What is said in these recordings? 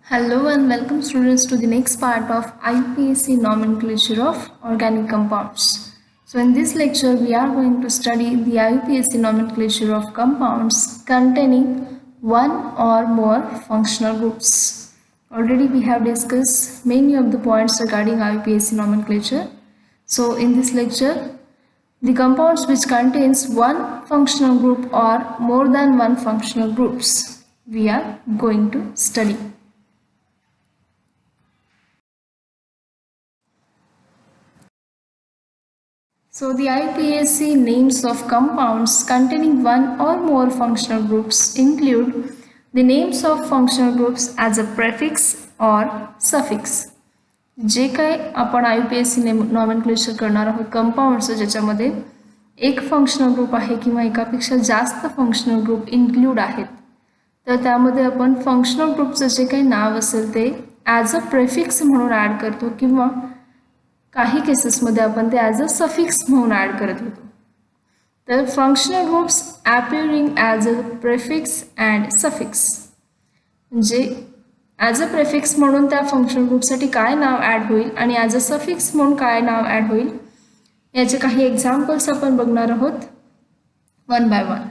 Hello and welcome students to the next part of IUPAC nomenclature of organic compounds. So in this lecture we are going to study the IUPAC nomenclature of compounds containing one or more functional groups. Already we have discussed many of the points regarding IUPAC nomenclature. So in this lecture the compounds which contains one functional group or more than one functional groups we are going to study. So the IUPAC names of compounds containing one or more functional groups include the names of functional groups as a prefix or suffix. जे काय आपण IUPAC nomenclature करणार आहोत compounds ज्याच्यामध्ये एक functional group आहे किंवा एकापेक्षा जास्त फंक्शनल ग्रुप इन्क्लूड आहेत तर त्यामध्ये आपण फंक्शनल ग्रुपचं जे काही नाव असेल ते ॲज अ प्रेफिक्स म्हणून ॲड करतो किंवा काही केसेसमध्ये आपण ते ॲज अ सफिक्स म्हणून ॲड करत होतो. तर functional groups appearing as a prefix and suffix म्हणजे ॲज अ प्रेफिक्स म्हणून त्या फंक्शनल ग्रुपसाठी काय नाव ॲड होईल आणि ॲज अ सफिक्स म्हणून काय नाव ॲड होईल याचे काही एक्झाम्पल्स आपण बघणार आहोत one by one.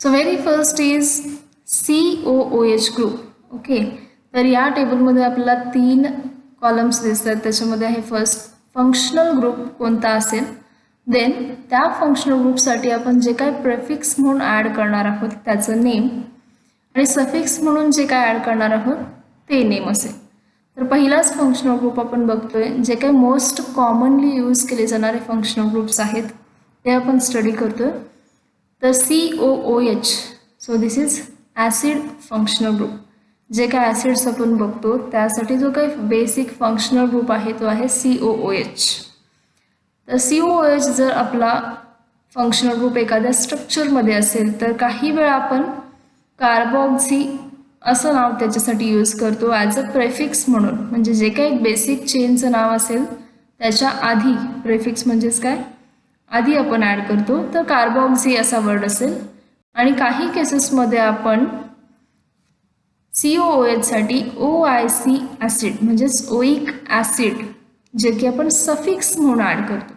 So very first is COOH group. Okay, तर या टेबलमध्ये आपल्याला 3 कॉलम्स दिसतात. त्याच्यामध्ये आहे फर्स्ट फंक्शनल ग्रुप कोणता असेल, देन त्या फंक्शनल ग्रुपसाठी आपण जे काय प्रेफिक्स म्हणून ॲड करणार आहोत त्याचं नेम आणि सफिक्स म्हणून जे काय ॲड करणार आहोत ते नेम असेल. तर पहिलाच फंक्शनल ग्रुप आपण बघतोय जे काही मोस्ट कॉमनली यूज केले जाणारे फंक्शनल ग्रुप्स आहेत ते आपण स्टडी करतोय. तर COOH, so this is acid functional group. जे काय ॲसिड्स आपण बघतो त्यासाठी जो काही बेसिक फंक्शनल ग्रुप आहे तो आहे COOH. तर COOH जर आपला फंक्शनल ग्रुप एखाद्या स्ट्रक्चरमध्ये असेल तर काही वेळा आपण कार्बॉक्सी असं नाव त्याच्यासाठी यूज करतो ॲज अ प्रेफिक्स म्हणून. म्हणजे जे काही बेसिक चेनचं नाव असेल त्याच्या आधी प्रेफिक्स म्हणजेच काय आधी आपण ॲड करतो तर कार्बॉक्सी असा वर्ड असेल. आणि काही केसेसमध्ये आपण COOH साठी OIC ॲसिड म्हणजेच ओइक ॲसिड जे की आपण सफिक्स म्हणून ॲड करतो.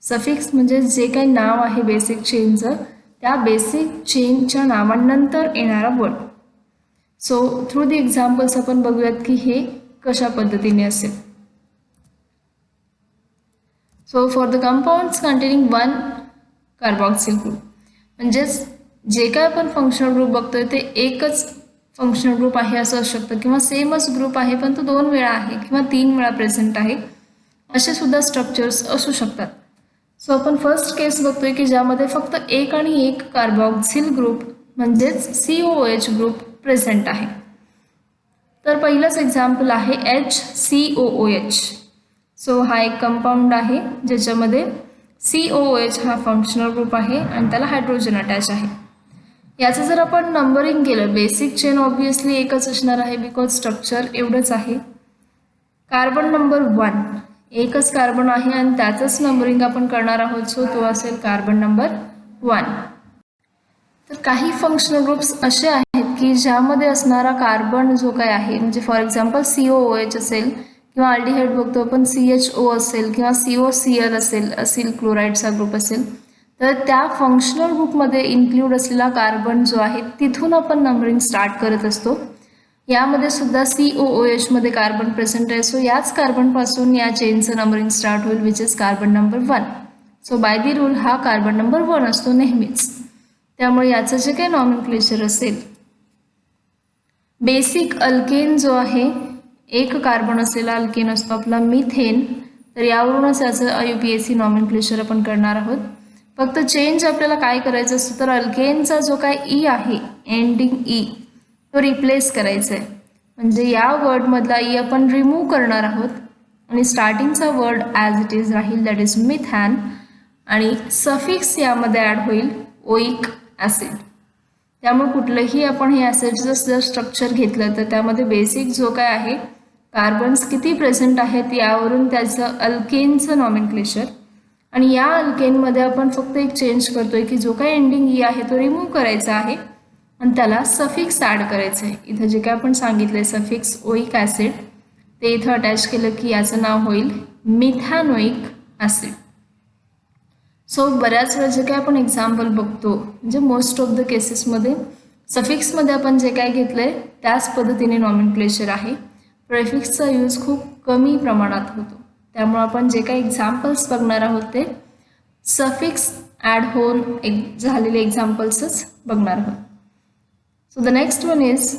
सफिक्स म्हणजे जे काही नाव आहे बेसिक चेनचं त्या बेसिक चेनच्या नावानंतर येणारा word. So through the examples आपण बघूयात की हे कशा पद्धतीने असेल. So for the compounds containing one carboxyl group म्हणजेच जे काय आपण फंक्शनल ग्रुप बघतोय ते एकच फंक्शनल ग्रुप आहे असं असू शकतं किंवा सेमच ग्रुप आहे पण तो 2 वेळा आहे किंवा 3 वेळा प्रेझेंट आहे असे सुद्धा स्ट्रक्चर्स असू शकतात. सो आपण फर्स्ट केस बघतोय की ज्यामध्ये फक्त एक आणि एक कार्बॉक्सिल ग्रुप म्हणजेच COOH ग्रुप प्रेझेंट आहे. तर पहिलंच एक्झाम्पल आहे HCOOH. सो हा एक कंपाऊंड आहे ज्याच्यामध्ये COOH हा फंक्शनल ग्रुप आहे आणि त्याला हायड्रोजन अटॅच आहे. याचं जर आपण नंबरिंग केलं बेसिक चेन ऑब्वियसली एकच असणार आहे बिकॉज स्ट्रक्चर एवढंच आहे. कार्बन नंबर 1 एकच कार्बन आहे आणि त्याचंच नंबरिंग आपण करणार आहोत सो तो असेल कार्बन नंबर 1. तर काही फंक्शनल ग्रुप्स असे आहेत की ज्यामध्ये असणारा कार्बन जो काय आहे म्हणजे फॉर एक्झाम्पल COOH असेल किंवा अल्डिहाइड बघतो आपण CHO असेल किंवा COCl असेल असिल क्लोराईडचा ग्रुप असेल तर त्या फंक्शनल ग्रुपमध्ये इन्क्लूड असलेला कार्बन जो आहे तिथून आपण नंबरिंग स्टार्ट करत असतो. यामध्ये सुद्धा COOH मध्ये कार्बन प्रेझेंट आहे सो याच कार्बनपासून या चेनचं नंबरिंग स्टार्ट होईल which is carbon number 1. So by the rule हा कार्बन नंबर 1 असतो नेहमीच. त्यामुळे याचं जे काही नॉमेनक्लेचर असेल बेसिक अल्केन जो आहे एक कार्बन असलेला अल्केन असतो आपला मिथेन. तर यावरूनच याचं IUPAC नॉमेनक्लेचर आपण करणार आहोत. फक्त चेंज आपल्याला काय करायचं असतं तर अल्केनचा जो काय ई आहे एंडिंग ई तो रिप्लेस करायचा आहे. म्हणजे या वर्डमधला ई आपण रिमूव्ह करणार आहोत आणि स्टार्टिंगचा वर्ड ॲज इट इज राहील दॅट इज मिथॅन आणि सफिक्स यामध्ये ॲड होईल ओइक ॲसिड. त्यामुळे कुठलंही आपण हे ॲसिडचं जर स्ट्रक्चर घेतलं तर त्यामध्ये बेसिक जो काय आहे कार्बन्स किती प्रेझेंट आहेत यावरून त्याचं अल्केनचं नॉमेनक्लेचर. आणि या अल्केनमध्ये आपण फक्त एक चेंज करतोय की जो काही एंडिंग ई आहे तो रिमूव्ह करायचा आहे आणि त्याला सफिक्स ॲड करायचं आहे. इथं जे काय आपण सांगितलं आहे सफिक्स ओईक ॲसिड ते इथं अटॅच केलं की याचं नाव होईल मिथॅनोइक ॲसिड. सो बऱ्याच वेळा जे काय आपण एक्झाम्पल बघतो म्हणजे मोस्ट ऑफ द केसेसमध्ये सफिक्समध्ये आपण जे काय घेतलं आहे त्याच पद्धतीने नॉमेनक्लेचर आहे. प्रेफिक्सचा यूज खूप कमी प्रमाणात होतो. त्यामुळे आपण जे काही एक्झाम्पल्स बघणार आहोत ते सफिक्स ॲड होऊन झालेले एक्झाम्पल्सच बघणार आहोत. So the next one is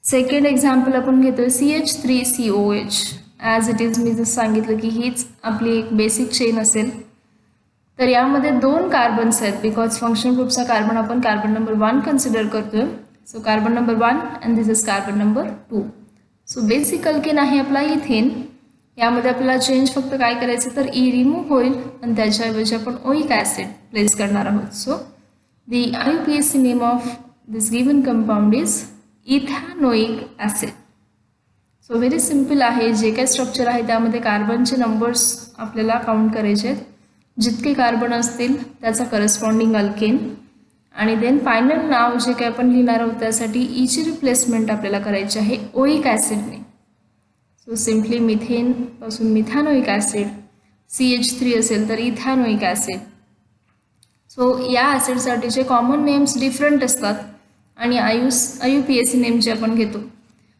second example आपण घेतोय CH3COH. As it is me जसं सांगितलं की हीच आपली एक बेसिक चेन असेल. तर यामध्ये 2 कार्बन्स आहेत बिकॉज फंक्शनल ग्रुपचा कार्बन आपण कार्बन नंबर 1 कन्सिडर करतोय. So carbon number 1 and this is carbon number 2. So basic alkane आहे आपला इथेन. यामध्ये आपल्याला चेंज फक्त काय करायचं तर ई रिमूव्ह होईल आणि त्याच्याऐवजी आपण ओईक ॲसिड प्लेस करणार आहोत. So the IUPAC name of this given compound is ethanoic acid. So very simple आहे. जे काही स्ट्रक्चर आहे त्यामध्ये कार्बनचे नंबर्स आपल्याला काउंट करायचे आहेत. जितके कार्बन असतील त्याचा करस्पॉन्डिंग अल्केन आणि देन फायनल नाव जे काही आपण लिहिणार आहोत त्यासाठी ईची रिप्लेसमेंट आपल्याला करायची आहे ओईक ॲसिडने. सो सिम्पली मिथेनपासून मिथॅनोइक ॲसिड, CH3 असेल तर इथॅनोइक ॲसिड. सो या ॲसिडसाठीचे कॉमन नेम्स डिफरंट असतात आणि IUPAC नेम जे आपण घेतो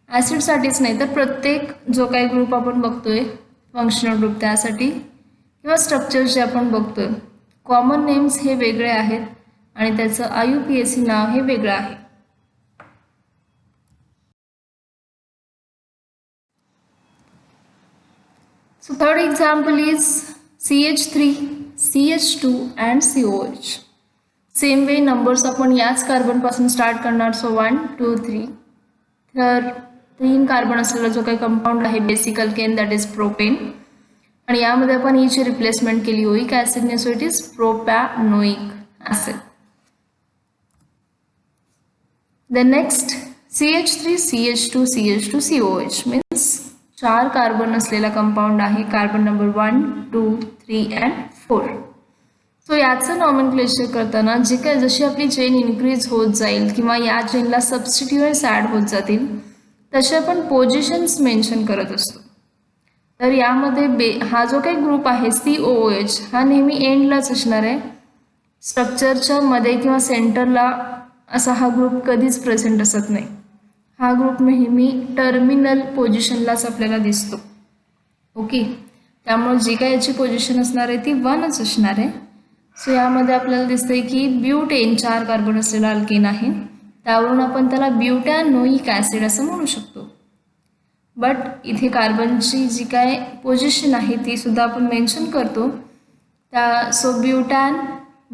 ॲसिडसाठीच नाही तर प्रत्येक जो काही ग्रुप आपण बघतोय फंक्शनल ग्रुप त्यासाठी किंवा स्ट्रक्चर जे आपण बघतोय कॉमन नेम्स हे वेगळे आहेत आणि त्याचं IUPAC नाव हे वेगळं आहे. So third example is CH3, CH2 and COH. Same way numbers आपण याच कार्बनपासून स्टार्ट करणार. सो 1 2 3. तर 3 कार्बन असलेला जो काही कंपाऊंड आहे basic alkane that is propane आणि यामध्ये आपण ईची रिप्लेसमेंट केली ओईक ॲसिडने. So it is propanoic acid. The next CH3, CH2, CH2, COH means 4 carbon असलेला कंपाऊंड आहे. Carbon number 1 2 3 and 4. सो याचं नॉमेनक्लेचर करताना जे काय जशी आपली चेन इन्क्रीज होत जाईल किंवा या चेनला सबस्टिट्युएंट्स ॲड होत जातील तसे आपण पोझिशन्स मेन्शन करत असतो. तर यामध्ये हा जो काही ग्रुप आहे COOH हा नेहमी एंडलाच असणार आहे. स्ट्रक्चरच्या मध्ये किंवा सेंटरला असा हा ग्रुप कधीच प्रेझेंट असत नाही. हा ग्रुप नेहमी टर्मिनल पोझिशनलाच आपल्याला दिसतो. ओके, त्यामुळे जी काय याची पोझिशन असणार आहे ती 1च असणार आहे. सो यामध्ये आपल्याला दिसतंय की ब्यूटेन 4 कार्बन असलेला अल्केन आहे. त्यावरून आपण त्याला ब्यूटॅनोइक ॲसिड असं म्हणू शकतो. बट इथे कार्बनची जी काय पोझिशन आहे ती सुद्धा आपण मेन्शन करतो. सो ब्यूटॅन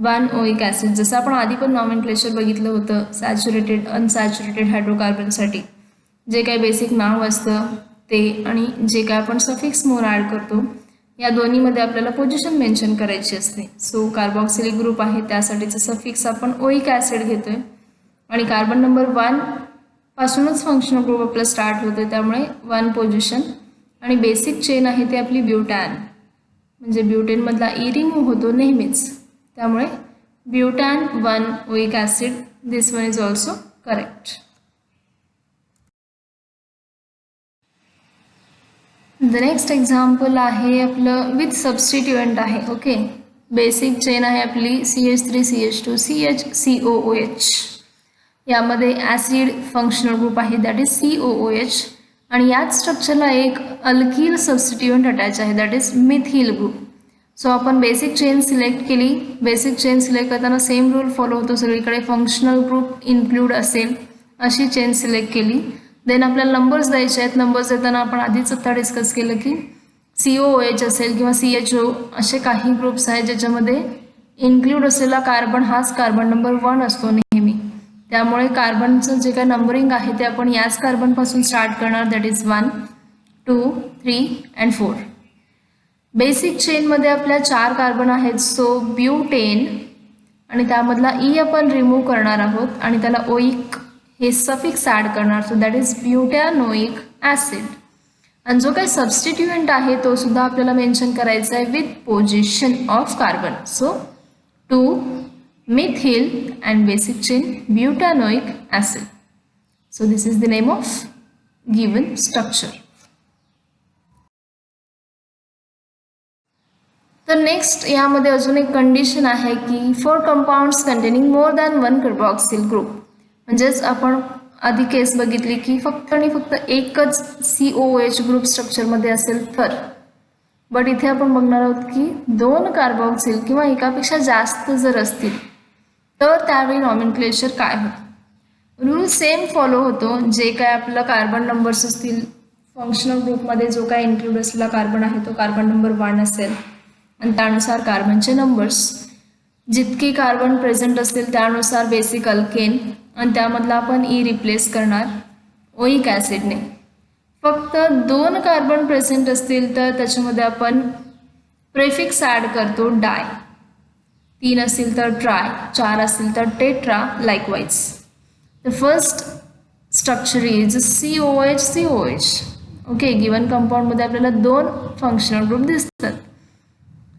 1 ओईक ॲसिड जसं आपण आधी पण नॉमेनक्लेचर बघितलं होतं सॅच्युरेटेड अनसॅच्युरेटेड हायड्रोकार्बनसाठी जे काय बेसिक नाव असतं ते आणि जे काय आपण सफिक्स मोर ॲड करतो या दोन्हीमध्ये आपल्याला पोझिशन मेन्शन करायची असते. सो कार्बॉक्सिलिक ग्रुप आहे त्यासाठीचं सफिक्स आपण ओईक ॲसिड घेतोय आणि कार्बन नंबर 1 पासूनच फंक्शनल ग्रुप आपला स्टार्ट होतो. त्यामुळे 1 पोझिशन आणि बेसिक चेन आहे ती आपली ब्यूटॅन म्हणजे ब्यूटेनमधला ई रिमूव्ह होतो नेहमीच. त्यामुळे butan 1 oic acid this one is also correct. The next example आहे आपलं विथ सबस्टिट्युएंट आहे. ओके, बेसिक चेन आहे आपली CH3, CH2, COOH. यामध्ये ॲसिड फंक्शनल ग्रुप आहे दॅट इज COOH आणि याच स्ट्रक्चरला एक अल्किल सबस्टिट्युएंट अटॅच आहे that is methyl group. So आपण बेसिक चेन सिलेक्ट केली. बेसिक चेन सिलेक्ट करताना सेम रूल फॉलो होतो सगळीकडे फंक्शनल ग्रुप इन्क्लूड असेल अशी चेन सिलेक्ट केली. देन आपल्याला नंबर्स द्यायचे आहेत. नंबर्स देताना आपण आधीच आता डिस्कस केलं की COOH असेल किंवा CHO असे काही ग्रुप्स आहेत ज्याच्यामध्ये इन्क्लूड असलेला कार्बन हाच कार्बन नंबर 1 असतो नेहमी. त्यामुळे कार्बनचं जे काय नंबरिंग आहे ते आपण याच कार्बनपासून स्टार्ट करणार दॅट इज 1 2 3 अँड 4. बेसिक चेनमध्ये आपल्या 4 कार्बन आहेत. सो ब्यूटेन आणि त्यामधला ई आपण रिमूव्ह करणार आहोत आणि त्याला ओईक हे सफिक्स ॲड करणार. So that is butanoic acid. आणि जो काही सबस्टिट्युएंट आहे तो सुद्धा आपल्याला मेन्शन करायचा आहे with position of carbon. So 2 methyl and basic chain butanoic acid. So this is the name of given structure. तर नेक्स्ट यामध्ये अजून एक कंडिशन आहे की for compounds containing more than one carboxyl group, म्हणजेच आपण आधी केस बघितली की फक्त आणि फक्त एकच COOH ग्रुप स्ट्रक्चरमध्ये असेल तर, बट इथे आपण बघणार आहोत की दोन कार्बॉक्सिल किंवा एकापेक्षा जास्त जर असतील तर त्यावेळी नॉमेनक्लेचर काय होतं. रूल सेम फॉलो होतो. जे काय आपलं कार्बन नंबर्स असतील फंक्शनल ग्रुपमध्ये, जो काय इन्क्लूड असलेला कार्बन आहे तो कार्बन नंबर 1 असेल आणि त्यानुसार कार्बनचे नंबर्स, जितके कार्बन प्रेझेंट असतील त्यानुसार बेसिक अल्केन आणि त्यामधला आपण रिप्लेस करणार ओइक ॲसिडने. फक्त 2 कार्बन प्रेझेंट असतील तर त्याच्यामध्ये आपण प्रेफिक्स ॲड करतो डाय, 3 असतील तर ट्राय, 4 असतील तर tetra likewise. The first structure is COH. Okay, given कंपाऊंडमध्ये आपल्याला 2 फंक्शनल ग्रुप दिसतात.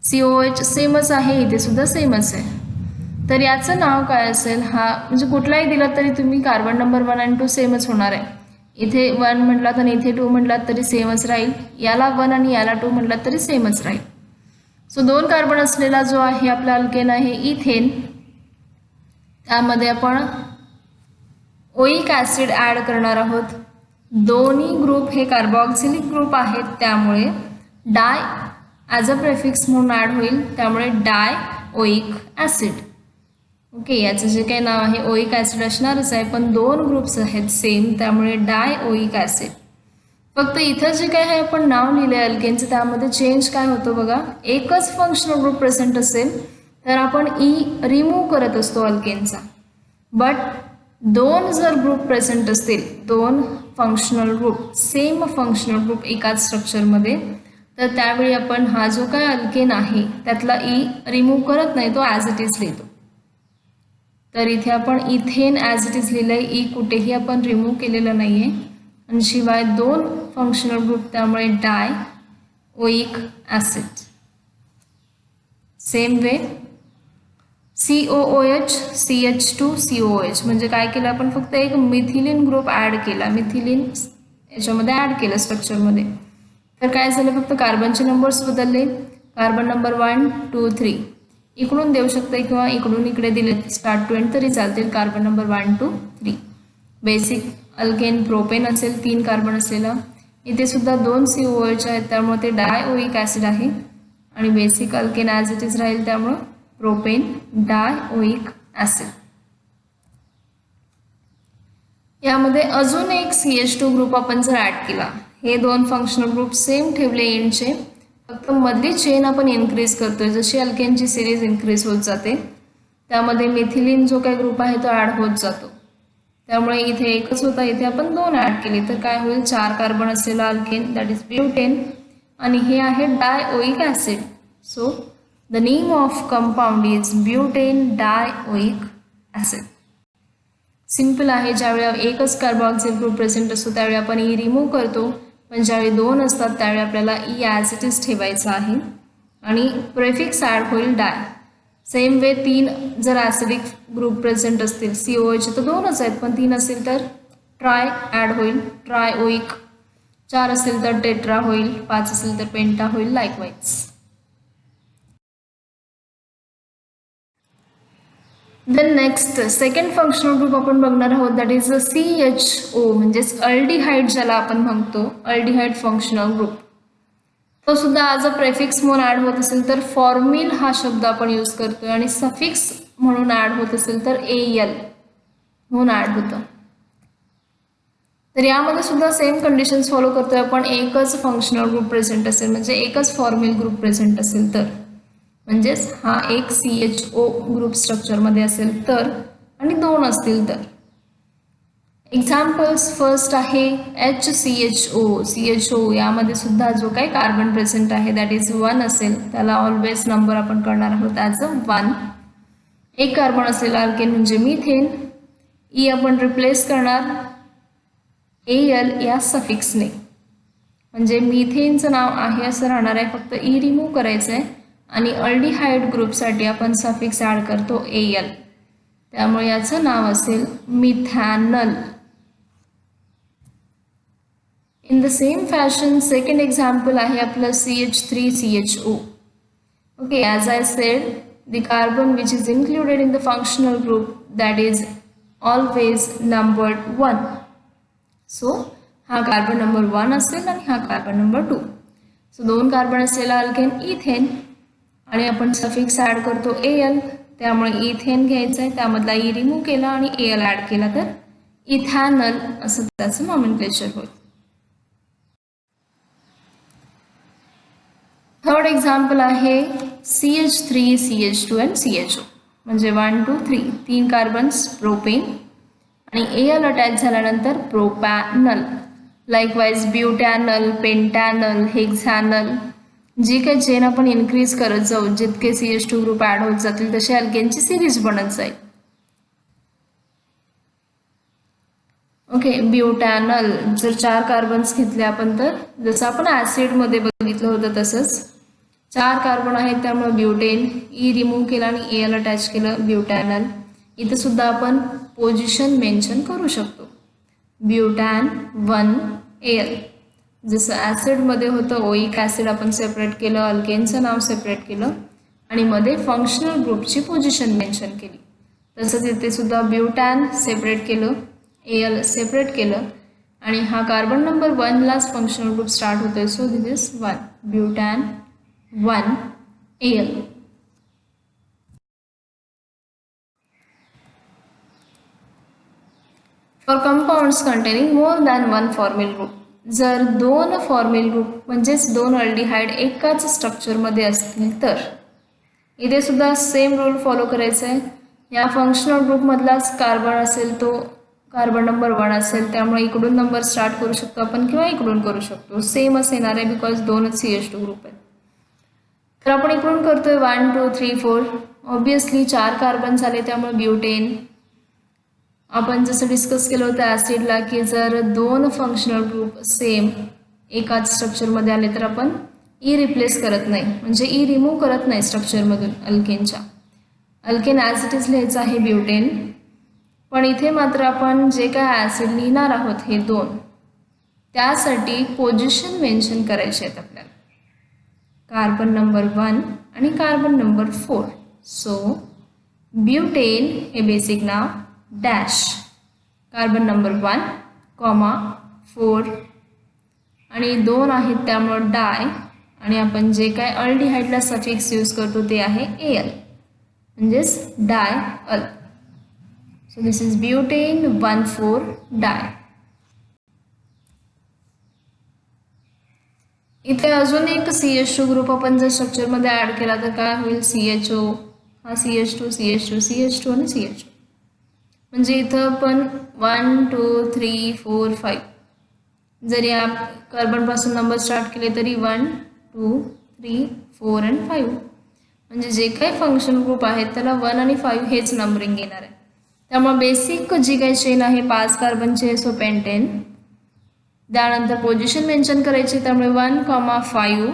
COH सेमच आहे, इथे सुद्धा सेमच आहे. तर याचं नाव काय असेल, हा म्हणजे कुठलाही दिला तरी तुम्ही कार्बन नंबर 1 आणि 2 सेमच होणार आहे. इथे 1 म्हटलात आणि इथे 2 म्हटलात तरी सेमच राहील, याला 1 आणि याला 2 म्हटलात तरी सेमच राहील. सो 2 कार्बन असलेला जो आहे आपला अल्केन आहे इथेन, त्यामध्ये आपण ओइक ॲसिड ॲड करणार आहोत. दोन्ही ग्रुप हे कार्बॉक्सिलिक ग्रुप आहेत, त्यामुळे डाय ॲज अ प्रेफिक्स म्हणून ॲड होईल, त्यामुळे डाय ओइक ॲसिड. ओके, याचं जे काही नाव आहे ओइक ॲसिड असणारच आहे, पण 2 ग्रुप्स आहेत सेम, त्यामुळे डाय ओइक ॲसिड. फक्त इथं जे काय आहे आपण नाव लिहिले अल्केनचं, त्यामध्ये चेंज काय होतो बघा. एकच फंक्शनल ग्रुप प्रेझेंट असेल तर आपण रिमूव्ह करत असतो अल्केनचा, बट 2 जर ग्रुप प्रेझेंट असतील, 2 functional group, same functional group एकाच स्ट्रक्चरमध्ये, तर त्यावेळी आपण हा जो काय अल्केन आहे त्यातला रिमूव्ह करत नाही, तो ॲज इट इज लिहितो. तर इथे आपण इथेन ॲज इट इज लिहिलं आहे, कुठेही आपण रिमूव्ह केलेलं नाही आहे. आणि शिवाय 2 फंक्शनल ग्रुप, त्यामुळे di oic acid. Same way COOH CH2 COOH, म्हणजे काय केलं आपण, फक्त एक मिथिलिन ग्रुप ॲड केला, मिथिलिन याच्यामध्ये ॲड केलं स्ट्रक्चरमध्ये. तर काय झालं, फक्त कार्बनचे नंबर्स बदलले. कार्बन नंबर 1 2 3 इकडून देऊ शकते किंवा इकडून इकडे दिले, स्टार्ट टू एंड तरी चालतील. Carbon number 1 2 3. Basic alkane propane असेल, 3 कार्बन असलेला. इथे सुद्धा 2 COOH आहेत, त्यामुळे ते डाय ओइक ॲसिड आहे. आणि basic alkane as it is राहील, त्यामुळं प्रोपेन डाय ओइक ॲसिड. यामध्ये अजून एक CH2 ग्रुप आपण जर ॲड केला, हे 2 फंक्शनल ग्रुप सेम ठेवले एंडचे, फक्त मधली चेन आपण इन्क्रीज करतोय. जशी अल्केनची सिरीज इन्क्रीज होत जाते, त्यामध्ये मिथिलिन जो काही ग्रुप आहे तो ॲड होत जातो. त्यामुळे इथे एकच होता, इथे आपण 2 ॲड केले, तर काय होईल, 4 कार्बन असलेला अल्केन, दॅट इज ब्युटेन, आणि हे आहे di oic acid. So the name of compound is butane di oic acid. Simple आहे. ज्यावेळी एकच कार्बॉक्सिल ग्रुप प्रेझेंट असतो त्यावेळी आपण रिमूव्ह करतो, पण ज्यावेळी 2 असतात त्यावेळी आपल्याला ॲज इट इज ठेवायचं आहे आणि प्रेफिक्स ॲड होईल डाय. सेम वे 3 जर ॲसिडिक ग्रुप प्रेझेंट असतील, COH तर 2च आहेत, पण 3 असतील तर ट्राय ॲड होईल, ट्राय ओइक. 4 असेल तर टेट्रा होईल, 5 असेल तर पेंटा होईल, likewise. Then next second functional group आपण बघणार आहोत, दॅट इज CHO, म्हणजेच अल्डिहाइड ज्याला आपण म्हणतो, अल्डिहाइड फंक्शनल ग्रुप. तो सुद्धा ॲज अ प्रेफिक्स म्हणून ॲड होत असेल तर फॉर्मिल हा शब्द आपण यूज करतोय, आणि सफिक्स म्हणून ॲड होत असेल तर AL म्हणून ॲड होतं. तर यामध्ये सुद्धा सेम कंडिशन्स फॉलो करतोय आपण. एकच फंक्शनल ग्रुप प्रेझेंट असेल, म्हणजे एकच फॉर्मिल ग्रुप प्रेझेंट असेल तर, म्हणजेच हा एक CHO ग्रुप स्ट्रक्चरमध्ये असेल तर, आणि 2 असतील तर. एक्झाम्पल्स फर्स्ट आहे CHO. यामध्ये सुद्धा जो काही कार्बन प्रेझेंट आहे दॅट इज 1 असेल, त्याला ऑलवेज नंबर आपण करणार आहोत ॲज अ 1. एक कार्बन असलेला अल्केन म्हणजे मिथेन, आपण रिप्लेस करणार AL या सफिक्सने, म्हणजे मिथेनचं नाव आहे असं राहणार आहे, फक्त रिमूव्ह करायचं आहे आणि अल्डिहाइड ग्रुपसाठी आपण सफिक्स ॲड करतो AL, त्यामुळे याचं नाव असेल methanal. In the same fashion second example आहे आपलं CH3CHO. Okay, as I said, the carbon which is included in the functional group that is always numbered 1. So हा कार्बन नंबर 1 असेल आणि हा कार्बन नंबर 2. सो 2 कार्बन असलेला alkane ethane आणि आपण suffix add करतो AL, त्यामुळे इथेन घ्यायचं आहे, त्यामधला ई रिमूव्ह केला आणि AL ॲड केला तर इथॅनल असं त्याचं नॉमेनक्लेचर होईल. थर्ड एक्झाम्पल आहे CH3CH2 and CHO, म्हणजे 1 2 3 3 कार्बन्स प्रोपेन आणि AL अटॅच झाल्यानंतर प्रोपॅनल. लाईकवाईज ब्युटॅनल, पेंटॅनल, हेक्झॅनल, जी काही चेन आपण इन्क्रीज करत जाऊ, जितके CH2 ग्रुप ॲड होत जातील तसे अल्केनची सिरीज बनत जाईल. ओके, ब्युटॅनल जर 4 कार्बन्स घेतले आपण तर जसं आपण ॲसिडमध्ये बघितलं होतं तसंच 4 कार्बन आहेत, त्यामुळे ब्युटेन ई रिमूव्ह केला आणि AL अटॅच केलं ब्युटॅनल. इथे सुद्धा आपण पोझिशन मेन्शन करू शकतो, ब्युटॅन 1 AL. जसं ॲसिडमध्ये होतं ओइक ॲसिड आपण सेपरेट केलं, अल्केनचं नाव सेपरेट केलं आणि मध्ये फंक्शनल ग्रुपची पोझिशन मेन्शन केली, तसंच इथे सुद्धा ब्युटॅन सेपरेट केलं, AL सेपरेट केलं आणि हा कार्बन नंबर 1लाच फंक्शनल ग्रुप स्टार्ट होतोय. So this is 1 butan 1 AL. For compounds containing more than 1 formyl group, जर 2 फॉर्मिल ग्रुप म्हणजेच 2 अल्डिहाइड एकाच स्ट्रक्चरमध्ये असतील तर इथे सुद्धा सेम रूल फॉलो करायचा आहे. या फंक्शनल ग्रुपमधलाच कार्बन असेल तो कार्बन नंबर 1 असेल, त्यामुळे इकडून नंबर स्टार्ट करू शकतो आपण किंवा इकडून करू शकतो, सेमच येणार आहे बिकॉज 2च CH2 ग्रुप आहेत. तर आपण इकडून करतोय 1 2 3 4. ऑब्विसली 4 कार्बन झाले, त्यामुळे ब्युटेन. आपण जसं डिस्कस केलं होतं ॲसिडला की जर 2 फंक्शनल ग्रुप सेम एकाच स्ट्रक्चरमध्ये आले तर आपण ई रिप्लेस करत नाही, म्हणजे ई रिमूव्ह करत नाही स्ट्रक्चरमधून अल्केनच्या. अल्केन ॲज इट इज लिहायचं आहे ब्युटेन, पण इथे मात्र आपण जे काय ॲसिड लिहिणार आहोत हे 2, त्यासाठी पोझिशन मेन्शन करायचे आहेत आपल्याला, कार्बन नंबर 1 आणि कार्बन नंबर 4. सो ब्युटेन हे बेसिक नाव डॅश, कार्बन नंबर 1, 4 आणि 2 आहेत त्यामुळं डाय, आणि आपण जे काय अल्डिहाइडला सफिक्स यूज करतो ते आहे AL, म्हणजेच डाय अल. सो दिस इज ब्युटेन 1 4 डाय. इथे अजून एक CH2 ग्रुप आपण जर स्ट्रक्चरमध्ये ॲड केला तर काय होईल, CHO, हा CH2 CH2 CH2 आणि CHO. म्हणजे इथं पण 1 2 3 4 5 जरी या कार्बनपासून नंबर स्टार्ट केले तरी 1 2 3 4 आणि 5, म्हणजे जे काही फंक्शन ग्रुप आहेत त्याला 1 आणि 5 हेच नंबरिंग येणार आहे. त्यामुळे बेसिक जी काही चेन आहे 5 कार्बनचे, सो पेंटेन. त्यानंतर पोझिशन मेन्शन करायची, त्यामुळे 1 5,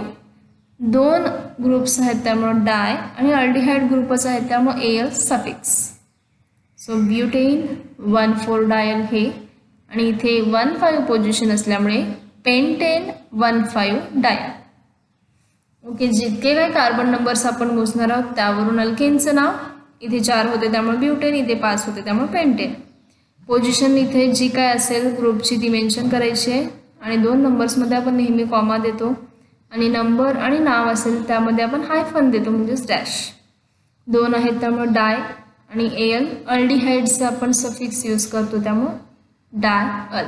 2 ग्रुप्स आहेत त्यामुळे डाय आणि अल्डिहाइड ग्रुपच आहेत त्यामुळे AL suffix. So butane 1 4 dial हे, आणि इथे 1 5 पोझिशन असल्यामुळे पेंटेन 1 5 डायल. ओके, जितके काही कार्बन नंबर्स आपण मोजणार आहोत त्यावरून अल्केनचं नाव, इथे 4 होते त्यामुळे ब्युटेन, इथे 5 होते त्यामुळे पेंटेन. पोझिशन इथे जी काय असेल ग्रुपची ती मेन्शन करायची आहे आणि 2 नंबर्समध्ये आपण नेहमी कॉमा देतो आणि नंबर आणि नाव असेल त्यामध्ये आपण हायफन देतो म्हणजेच डॅश. 2 आहेत त्यामुळे डाय आणि AL, अल्डिहाइड्सचा आपण सफिक्स यूज करतो त्यामुळे डाय अल.